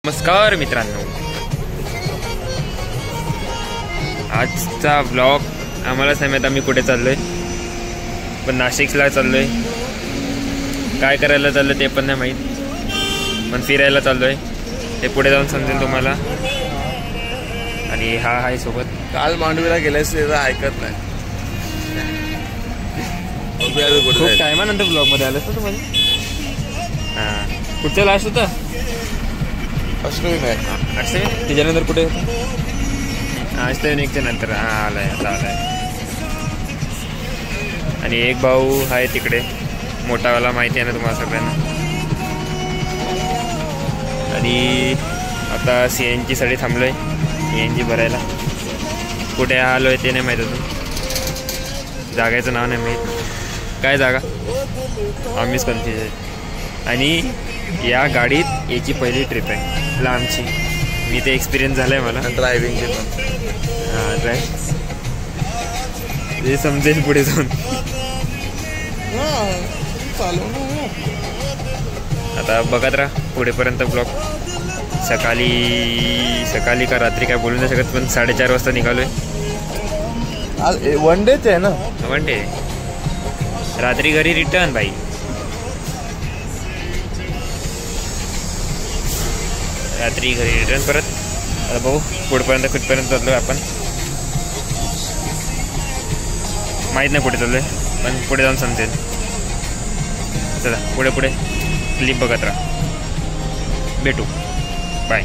नमस्कार मित्रांनो, आजचा व्लॉग आम्हालाच नाही माहीत आम्ही कुठे चाललोय, पण नाशिकला चाललोय. काय करायला चाललोय ते पण नाही माहीत, पण फिरायला चाललोय. ते पुढे जाऊन समजेल तुम्हाला. आणि हा आहे सोबत. काल मांडवीला गेल्यास ऐकत नाही. खूप टायमानंतर ब्लॉग मध्ये आलं असतं तुम्हाला. हां, कुठचं लास्ट होतं? अष्टमी. त्याच्यानंतर कुठे होतं? अष्टविनायकच्या नंतर. हां, आलाय आता आलाय. आणि एक भाऊ आहे तिकडे मोठावाला, माहिती आहे ना तुम्हाला सगळ्यांना. आणि आता CNG साठी थांबलोय, CNG भरायला. कुठे आलोय ते नाही माहीत अजून, जागेचं नाव नाही माहीत. काय जागा आम्हीच कन्फ्यूज आहे. आणि या गाडीत याची पहिली ट्रिप आहे लांबची. मी ते एक्सपिरियन्स झालं आहे मला ड्रायव्हिंगचे पण. हां, ते समजेल पुढे जाऊन. आता बघत राहा पुढेपर्यंत ब्लॉग. सकाळी का रात्री काय बोलू नाही शकत, पण 4:30 वाजता निघालोय. वन डेच आहे ना? One day. रात्री घरी रिटर्न बाई. रात्री घरी रिटर्न परत. आता भाऊ पुढेपर्यंत कुठपर्यंत चाललो आपण माहीत नाही कुठे चाललोय, पण पुढे जाऊन समजेल. चला पुढे पुढे क्लिप बघत राहा. भेटू, बाय.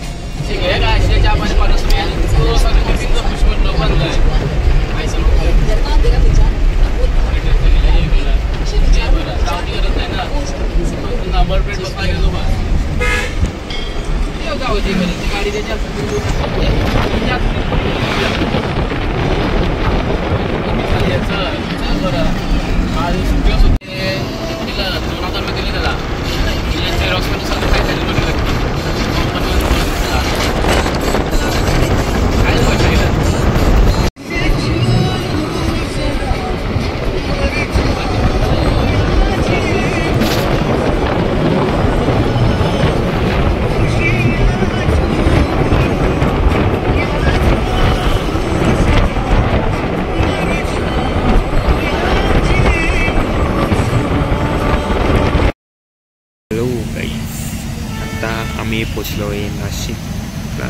आम्ही पोचलो आहे नाशिकला,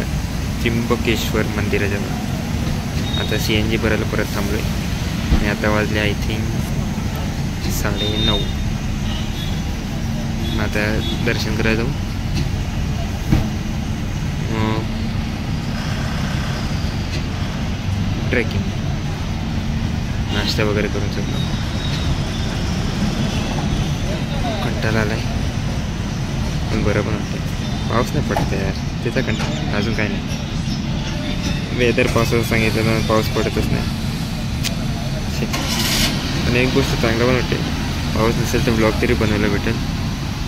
त्र्यंबकेश्वर मंदिराजवळ. आता CNG भरायला परत थांबलो आहे. आणि आता वाजले आय थिंक 9:30. आता दर्शन करायला जाऊ. ट्रेकिंग, नाश्ता वगैरे करून सगळं. कंटाळा आलाय, पण बरं पण वाटतं. पाऊस नाही पडत यार, त्याचा कंटाळा, अजून काय नाही. वेदर पावसाचं सांगितलं तर पाऊस पडतच नाही. आणि एक गोष्ट चांगलं पण वाटते, पाऊस नसेल तर ब्लॉग तरी बनवायला भेटेल.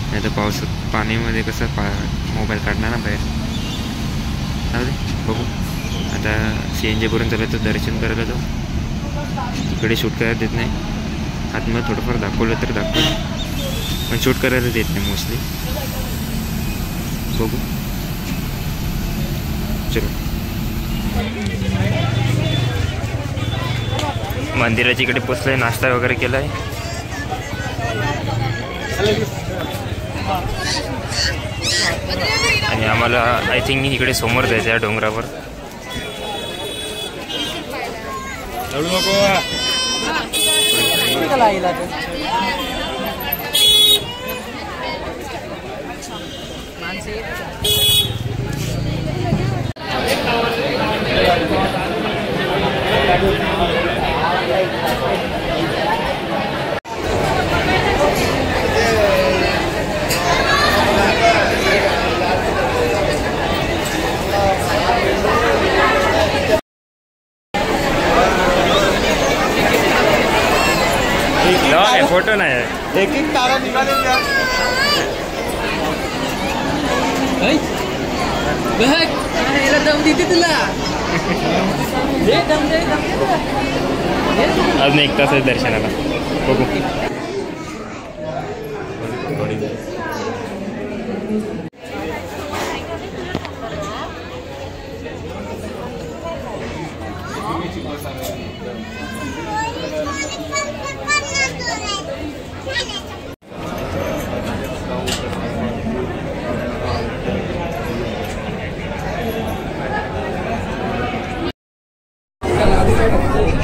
नाही तर पावसात पाण्यामध्ये कसं मोबाईल काढणार ना बाहेर. बघू. आता CNG भरून चाललं तर दर्शन करायला जाऊ. इकडे शूट करायला देत नाही. आतमध्ये थोडंफार दाखवलं तर दाखवलं, पण शूट करायला देत नाही मोस्टली. बघू, चलो. मंदिराच्या इकडे पोचलोय, नाश्ता वगैरे केलाय. आणि आम्हाला आय थिंक इकडे समोर जायचं आहे डोंगरावर. फोटो नाही, एक तारा निघालेली. तुला अजून 1 तास आहे दर्शनाला. बघू.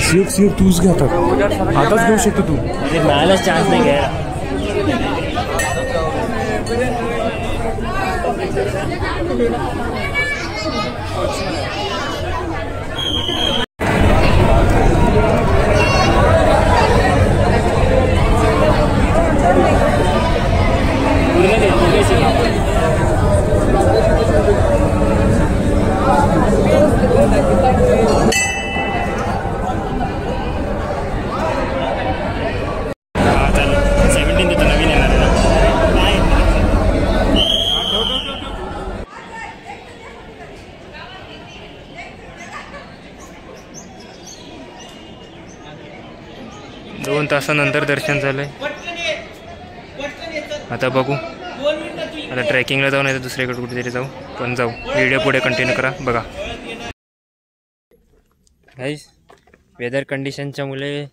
शिव तूच घे आताच घेऊ शकतो तू. मिळायला चान्स नाही घ्यायला. दोन तासानंतर दर्शन झालंय. आता बघू, आता ट्रेकिंगला जाऊ नाही तर दुसरीकडे कुठेतरी जाऊ, पण जाऊ. व्हिडिओ पुढे कंटिन्यू करा, बघा. गाईस, वेदर कंडिशनच्या मुळे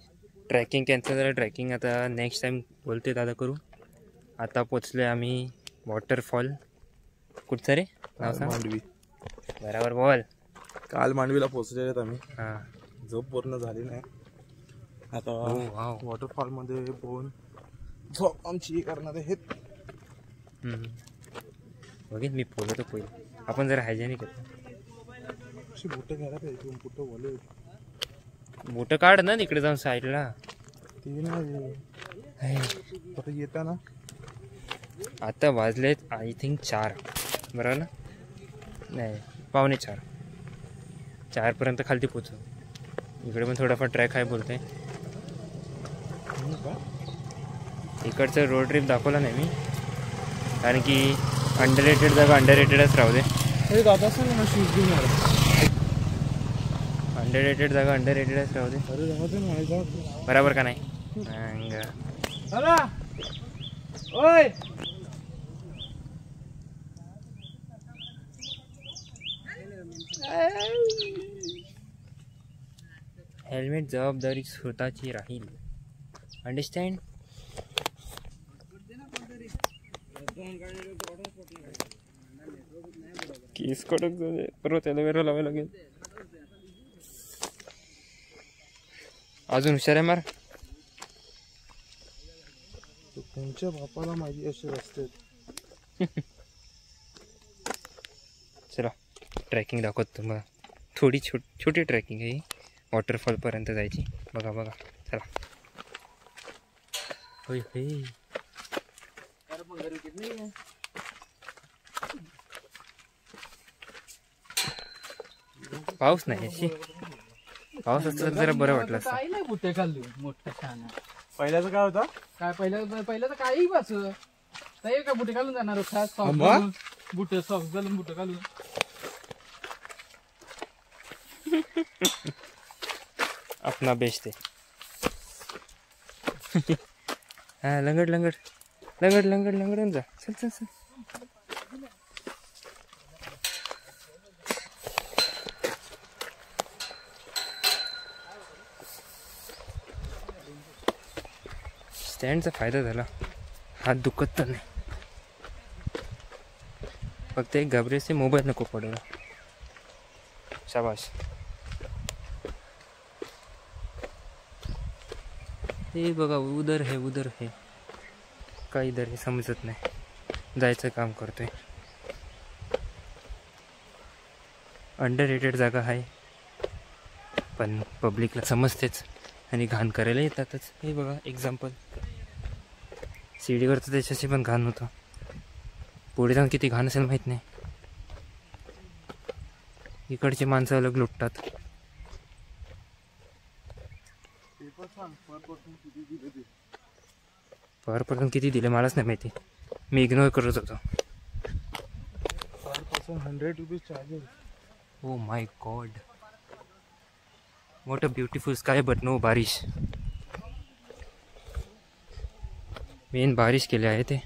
ट्रॅकिंग कॅन्सल झालं. ट्रॅकिंग आता नेक्स्ट टाईम बोलते दादा करू. आता पोचले आम्ही वॉटरफॉल. कुठचं रे नाव सांग? मांडवी. बरोबर बोल. काल मांडवीला पोहोचलेले आहेत आम्ही. हां, झोप पूर्ण झाली नाही. आता वॉटरफॉल मध्ये पोहून झोप आमची करणार आहेत. बघेन मी बोलतो पहिले. आपण जरा हायजेनिक अशी बोटं घ्यायला पाहिजे. कुठं बोलू मोठं काढ ना तिकडे जाऊन साईडला. ते नाही आता येता ना. आता वाजलेत आय थिंक 4, बरोबर ना? नाही, 3:45. 4पर्यंत खालती पोचू. इकडे पण थोडाफार ट्रॅक आहे बोलते. इकडचं रोड ट्रिप दाखवला नाही मी, कारण की अंडररेटेड जागा अंडररेटेडच राहू दे. अंडररेटेड जागा अंडररेटेडच राहू दे. बरोबर का नाही? हेल्मेट जबाबदारी स्वतःची राहील. अंडरस्टँड? केस कडक जाऊ परत एलोवेरा लावायला लागेल. अजून हुशार आहे मार. तुमच्या बापाला माहिती असे रस्ते. चला ट्रॅकिंग दाखवतो तुम्हाला. थोडी छोटी ट्रॅकिंग आहे, वॉटरफॉलपर्यंत जायची. बघा बघा, चला. होय होय, पाऊस नाही. पाऊस असतं तर जरा बरं वाटलं असतं. बुटे खाल्ली मोठं छान. पहिल्याचं काय होता? काय पहिल्याचं काही बस का बुटे घालून जाणार. बुटे सॉक्स घालून बुटे घालून. अपना बेचते. हा, लंगड लंगड लंगड लंगड लंगड जा. चल चल चल. स्टँडचा फायदा झाला. हात दुखत तर नाही. फक्त एक घाबरेचे मोबाईल नको पडायला. शाबाश. हे बघा, उदर है काय इधर हे समजत नाही. जायचं काम करतोय. अंडररेटेड जागा आहे, पण पब्लिकला समजतेच आणि घाण करायला येतातच. हे बघा एक्झाम्पल. सीडीवर तर त्याच्याशी पण घाण होतं. पुढे जाऊन किती घाण असेल माहीत नाही. इकडची माणसं अलग लुटतात. पर पर्सन किती दिले मलाच नाही माहिती. मी इग्नोर करत होतो. पर person 100 rupees charges. Oh my god, what a beautiful sky but no बारिश. मेन बारिश केले आहे ते.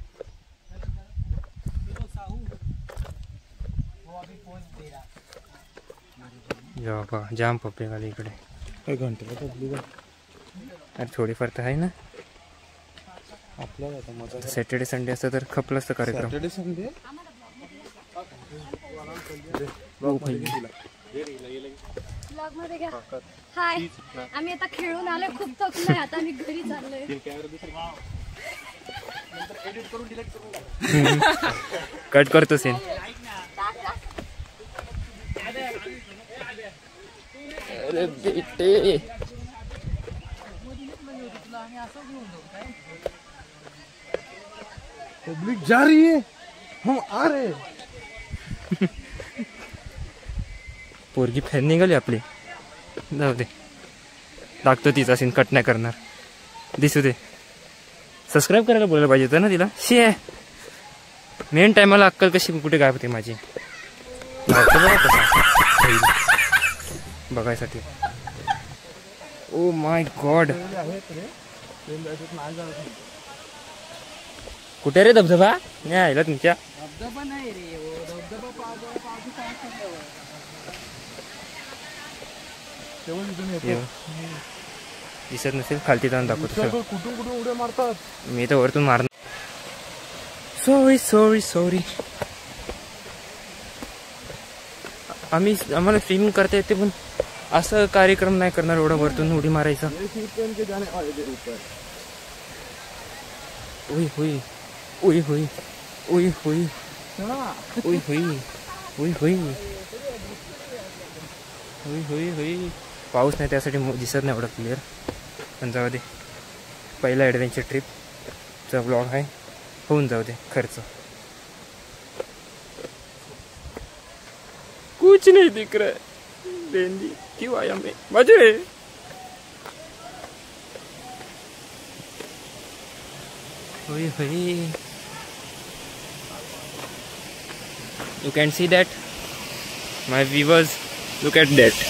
बाबा जाम पब्लिक आली इकडे. घंटेला पब्लिक. अरे थोडीफार तर आहे ना. आपल्याला आता मजा. सॅटर्डे संडे असतं तर खपलं असतं कार्यक्रम. Saturday Sunday. ब्लॉग मध्ये घ्या. हाय, आम्ही आता खेळून आलोय, खूप थकलोय, आता आम्ही घरी चाललोय. कट करतो सीन. अरे बेटे पब्लिक जा रही है, हम आ रहे हैं. पोरगी फॅन निघाली आपली. जाऊ दे, टाकतो तिचा सीन, कट नाही करणार. दिसू दे. सबस्क्राईब करायला बोलायला पाहिजे होतं ना तिला. शे मेन टायमाला अक्कल कशी कुठे गायब होते माझी. धावतो बघा कसा बघायसाठी. ओ माय गॉड, कुठे रे धबधबा? नाही आला तुमच्या. धबधबा नाही रे, धबधबा दिसत नसेल, खालती जाऊन दाखवतो. कुठून कुठून उड्या मारतात. मी तर वरतून मारणार. Sorry sorry sorry. आम्हाला स्विमिंग करता येते, पण असं कार्यक्रम नाही करणार एवढं वरतून उडी मारायचा. ओय होई ओय होई ओय होई ओय होई ओय होई होई होई होई. पाऊस नाही त्यासाठी दिसत नाही एवढं क्लिअर, पण जाऊ दे. पहिला ॲडव्हेंचर ट्रिपचा ब्लॉग आहे, होऊन जाऊ दे खर्च. कुछ नहीं दिख रहा है. बेंदी क्यों आया मैं मजे. होई होई. You can see that, my viewers, look at that.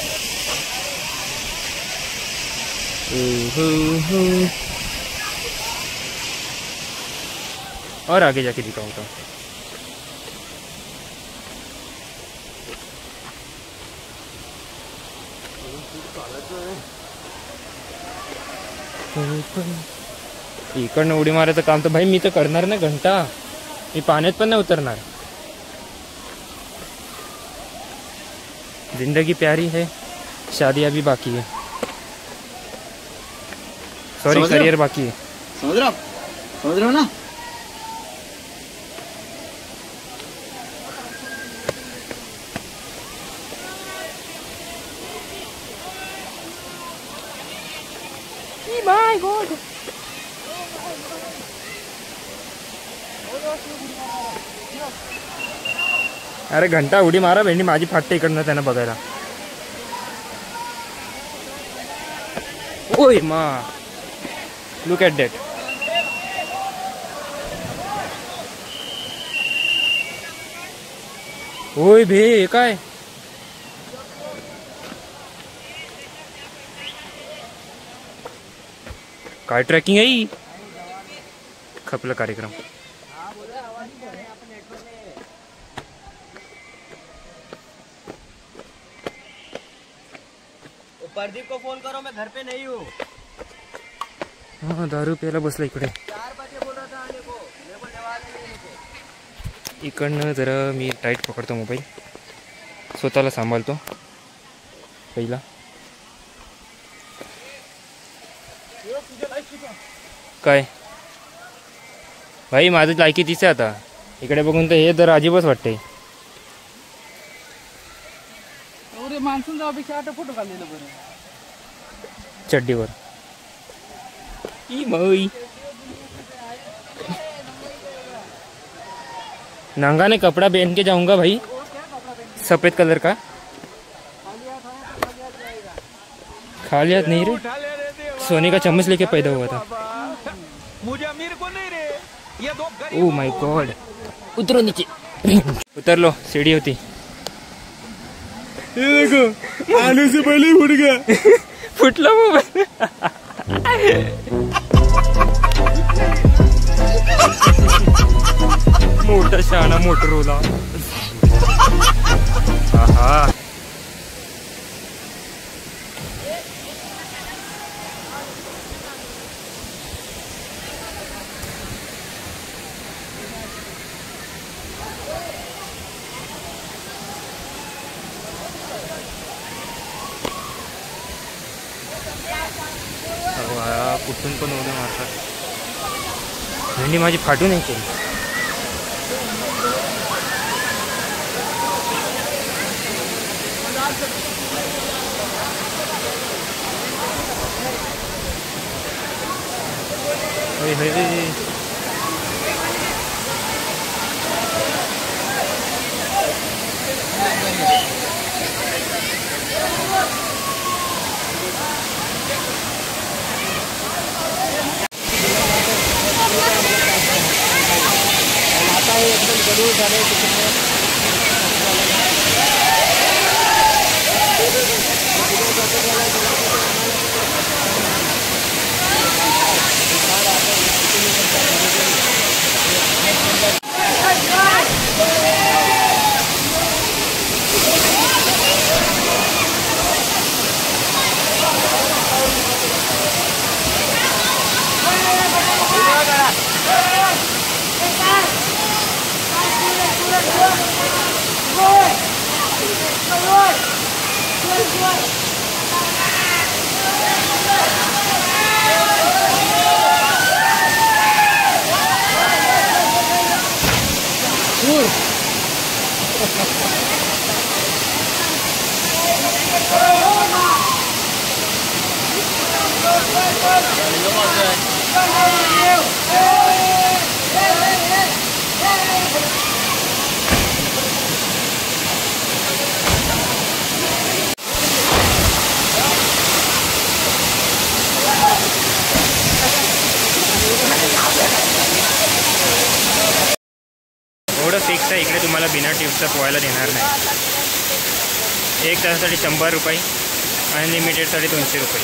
और आगे जाके दिखाऊंगा. इकडनं उडी मारायचं काम तर भाई मी तर करणार ना घंटा. मी पाण्यात पण नाही उतरणार. जिंदगी प्यारी है, शादी अभी बाकी है. सॉरी, करियर बाकी है. समझ रहे हो ना. My God. अरे घंटा उडी मारा भेंडी, माझी फाटते इकडनं त्यांना बघायला. ओय मा, लुक ॲट दॅट. ओय भे, काय काय ट्रॅकिंग आहे. खपला कार्यक्रम. प्रदीप को फोन करो, मैं घर पे नहीं हूँ. हाँ, दारू प्यायला बसला इकडे. 4 बजे बोल रहा था आने को, मेरे को लेवा नहीं. इकडनं जरा मी टाईट पकडतो मोबाईल, स्वतःला सांभाळतो पहिला. काय भाई, माझं लायकी तीच आहे आता. इकडे बघून तर हे तर अजिबच वाटते. एवढे माणसून जाऊपेक्षा 8 फोटो काढलेलं बरं. चड्डीवर ई मई नंगा ने कपड़ा पहन के जाऊंगा भाई, सफेद कलर का. खाली हाथ नहीं रे, सोने का चम्मच लेके पैदा हुआ था. मुझे अमीर को नहीं रे, ये 2 गरीब. ओ माय गॉड. उतरो नीचे. उतर लो, सीढ़ी होती. ये देखो, आने से पहले ही उड़ गया. फुटला मोबाईल. मोठा शहाणा मोटरोला. आहा, कुठून पण उड्या मारतात. भेंडी माझी फाटू नाही केली. एवढं फिक्स आहे इकडे तुम्हाला बिना टिप्सचं पोहायला देणार नाही. 1 तासासाठी 100 रुपये, अनलिमिटेडसाठी 200 रुपये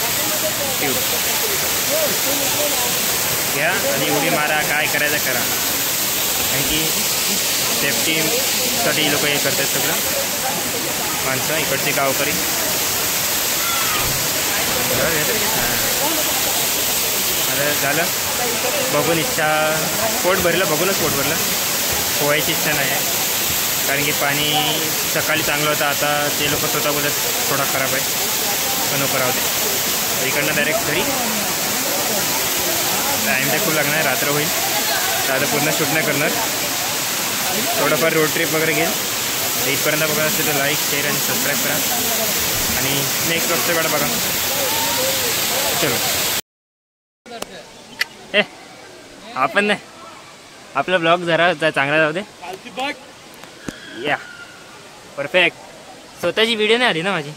ट्यूब घ्या आणि उडी मारा. काय करायचं करा, कारण की सेफ्टीसाठी लोक हे करतात सगळं. माणसं इकडचे गावकरी. अरे झालं बघून इच्छा, पोट भरलं, बघूनच पोट भरलं. पोहायची इच्छा नाही आहे, कारण की पाणी सकाळी चांगलं होतं, आता ते लोक स्वतः बोलत थोडा खराब आहे, पण नको राहू दे. इकडनं डायरेक्ट घरी. टाईम तर खूप लागणार, रात्र होईल, तर आता पूर्ण शूट नाही करणार. थोडंफार रोड ट्रिप वगैरे घेईल. इथपर्यंत बघा असेल तर लाईक, शेअर आणि सबस्क्राईब करा आणि नेक्स्ट ब्लॉगचं वेळा बघा. चलो आपण नाही, आपला ब्लॉग जरा चांगला जाऊ दे. या परफेक्ट. स्वतःची व्हिडिओ नाही आली ना माझी.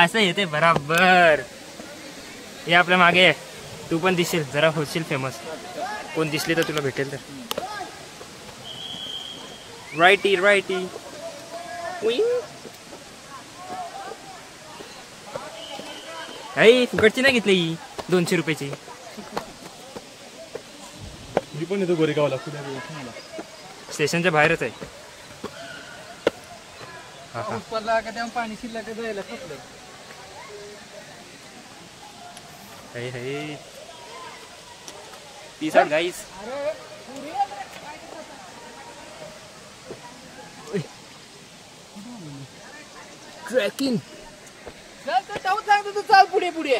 असं येते बराबर. हे आपल्या मागे आहे, तू पण दिसशील, जरा होशील फेमस. कोण दिसली तर तुला भेटेल. तर राईटी राईटी फुकटची नाही घेतली, 200 रुपयाची. मी पण येतो गोरेगावला, स्टेशनच्या बाहेरच आहे. पडला का तेव्हा पाणी शिल्लक जायला खपलं. Peace out guys. ट्रॅकिंग. जाऊ सांगतो तू, चाल पुढे पुढे,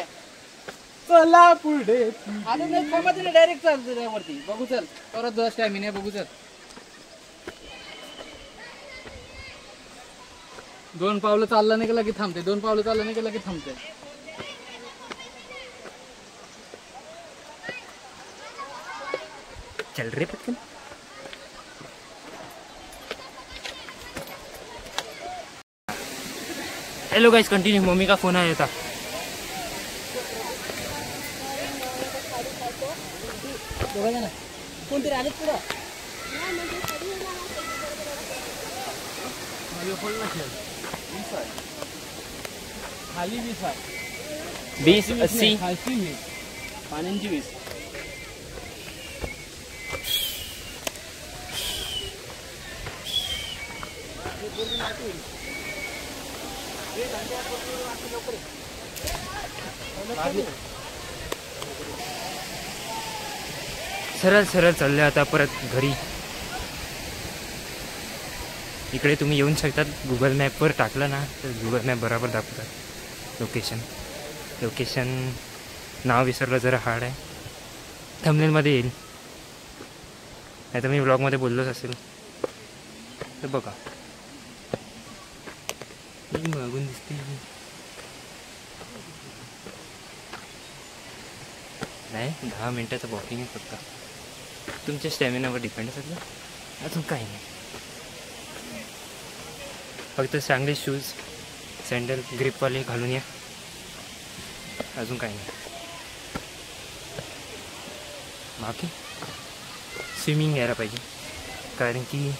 चला पुढे. आता नाही थांबा, तिला डायरेक्ट चाल वरती. बघू चल, परत स्टॅमिना बघू चल. 2 पावलं चाललं नाही की लगेच थांबते, 2 पावलं चाललं नाही की लगेच थांबते. चल रे पटकन. Hello guys, continue. मम्मी का फोन आया था. कोणतरी आले पुढं. 20 80 पाण्यांची 20. सरळ सरळ चालले आता परत घरी. इकडे तुम्ही येऊन शकतात. गुगल मॅपवर टाकलं ना तर गुगल मॅप बरोबर दाखवतात लोकेशन. नाव विसरलं जरा हार्ड आहे. थंबनेलमध्ये येईल, नाही तर मी ब्लॉगमध्ये बोललोच असेल. तर बघा मागून दिसते नाही. 10 मिनटाचं वॉकिंग आहे फक्त. तुमच्या स्टॅमिनावर डिपेंड आहे सगळं, अजून काही नाही. फक्त चांगले शूज सँडल ग्रिपवाले घालून या, अजून काही नाही. बाकी स्विमिंग यायला पाहिजे, कारण की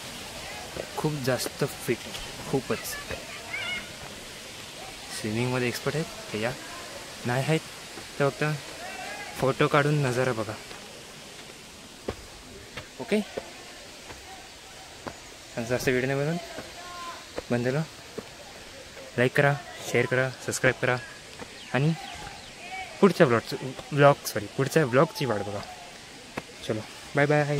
खूप जास्त फिट, खूपच स्विमिंगमध्ये एक्सपर्ट आहेत ते या. नाही आहेत तर फक्त फोटो काढून नजारा बघा. ओके, जास्त व्हिडिओ नाही बनवून बंद झालं. लाईक करा, शेअर करा, सबस्क्राईब करा आणि पुढच्या पुढच्या ब्लॉगची वाट बघा. चलो बाय बाय.